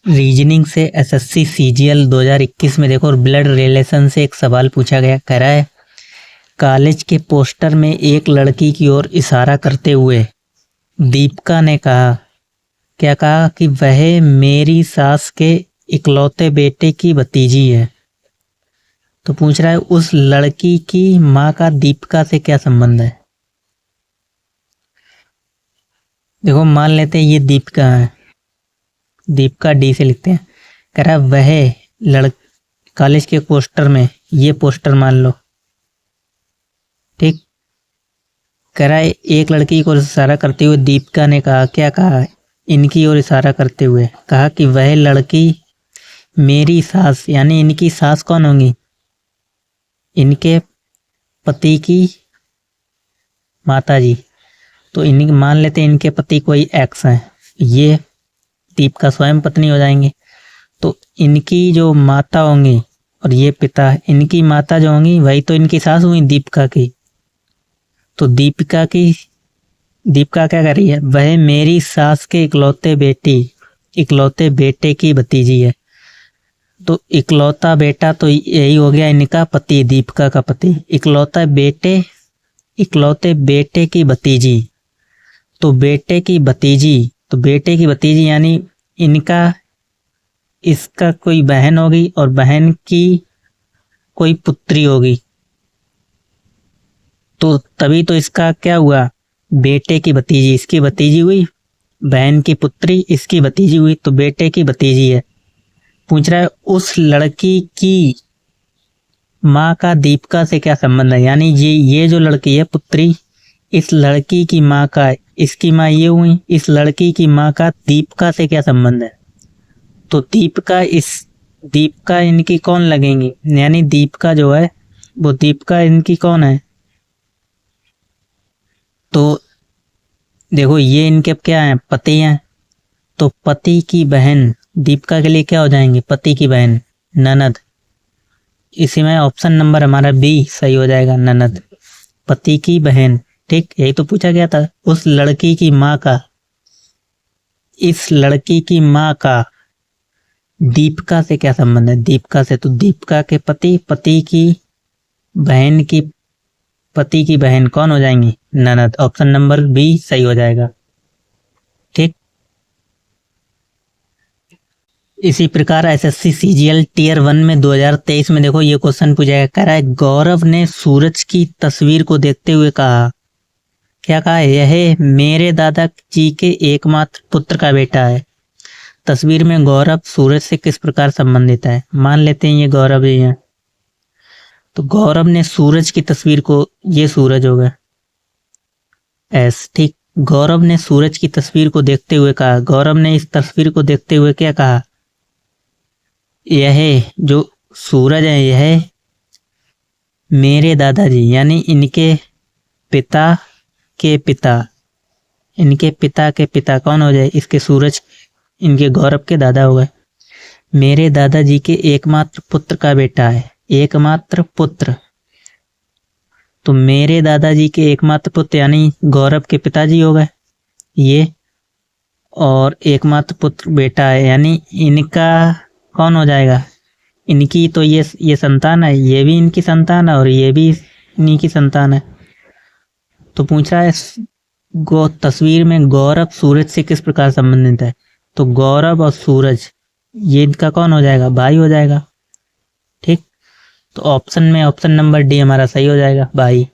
Reasoning से SSC CGL 2021 में देखो ब्लड रिलेशन से एक सवाल पूछा गया। कह रहा है कॉलेज के पोस्टर में एक लड़की की ओर इशारा करते हुए दीपिका ने कहा, क्या कहा कि वह मेरी सास के इकलौते बेटे की भतीजी है। तो पूछ रहा है उस लड़की की माँ का दीपिका से क्या संबंध है। देखो मान लेते हैं ये दीपिका है, दीपिका डी से लिखते हैं। कह रहा है वह कॉलेज के पोस्टर में, ये पोस्टर मान लो, ठीक। कह रहा है एक लड़की को इशारा करते हुए दीपिका ने कहा, क्या कहा, इनकी ओर इशारा करते हुए कहा कि वह लड़की मेरी सास, यानी इनकी सास कौन होंगी, इनके पति की माता जी। तो इन मान लेते हैं इनके पति कोई एक्स हैं, ये दीपिका स्वयं पत्नी हो जाएंगे। तो इनकी जो माता होंगी और ये पिता, इनकी माता जो होंगी वही तो इनकी सास हुई दीपिका की। तो दीपिका क्या कर रही है, वह मेरी सास के इकलौते बेटे की भतीजी है। तो इकलौता बेटा तो यही हो गया इनका पति, दीपिका का पति। इकलौते बेटे की भतीजी, तो बेटे की भतीजी यानी इसका कोई बहन होगी और बहन की कोई पुत्री होगी। तो तभी तो इसका क्या हुआ, बेटे की भतीजी, इसकी भतीजी हुई, बहन की पुत्री इसकी भतीजी हुई, तो बेटे की भतीजी है। पूछ रहा है उस लड़की की माँ का दीपिका से क्या संबंध है, यानी ये जो लड़की है पुत्री, इस लड़की की माँ का, इसकी माँ ये हुई, इस लड़की की माँ का दीपिका से क्या संबंध है। तो दीपिका इनकी कौन लगेंगी, यानी दीपिका जो है वो दीपिका इनकी कौन है। तो देखो ये इनके क्या हैं, पति हैं। तो पति की बहन दीपिका के लिए क्या हो जाएंगे, पति की बहन, ननद। इसी में ऑप्शन नंबर हमारा बी सही हो जाएगा, ननद, पति की बहन, ठीक। यही तो पूछा गया था। उस लड़की की माँ का, इस लड़की की माँ का दीपिका से क्या संबंध है, दीपिका से। तो दीपिका के पति की बहन कौन हो जाएंगी, ननद। ऑप्शन नंबर बी सही हो जाएगा, ठीक। इसी प्रकार एसएससी सीजीएल टियर 1 में 2023 में देखो ये क्वेश्चन पूछा गया। कह रहा है गौरव ने सूरज की तस्वीर को देखते हुए कहा, क्या कहा, यह मेरे दादाजी के एकमात्र पुत्र का बेटा है। तस्वीर में गौरव सूरज से किस प्रकार संबंधित है। मान लेते हैं ये गौरव ही है। तो गौरव ने सूरज की तस्वीर को, ये सूरज होगा एस, ठीक। गौरव ने सूरज की तस्वीर को देखते हुए कहा, गौरव ने इस तस्वीर को देखते हुए क्या कहा, यह जो सूरज है यह मेरे दादाजी, यानी इनके पिता के पिता कौन हो जाए, इसके सूरज, इनके गौरव के दादा हो गए। मेरे दादाजी के एकमात्र पुत्र का बेटा है, एकमात्र पुत्र। तो मेरे दादाजी के एकमात्र पुत्र यानी गौरव के पिताजी हो गए ये, और एकमात्र पुत्र बेटा है, यानी इनका कौन हो जाएगा, इनकी तो ये संतान है, ये भी इनकी संतान है और ये भी इन्हीं की संतान है। तो पूछा है तस्वीर में गौरव सूरज से किस प्रकार संबंधित है। तो गौरव और सूरज ये इनका कौन हो जाएगा, भाई हो जाएगा, ठीक। तो ऑप्शन नंबर डी हमारा सही हो जाएगा, भाई।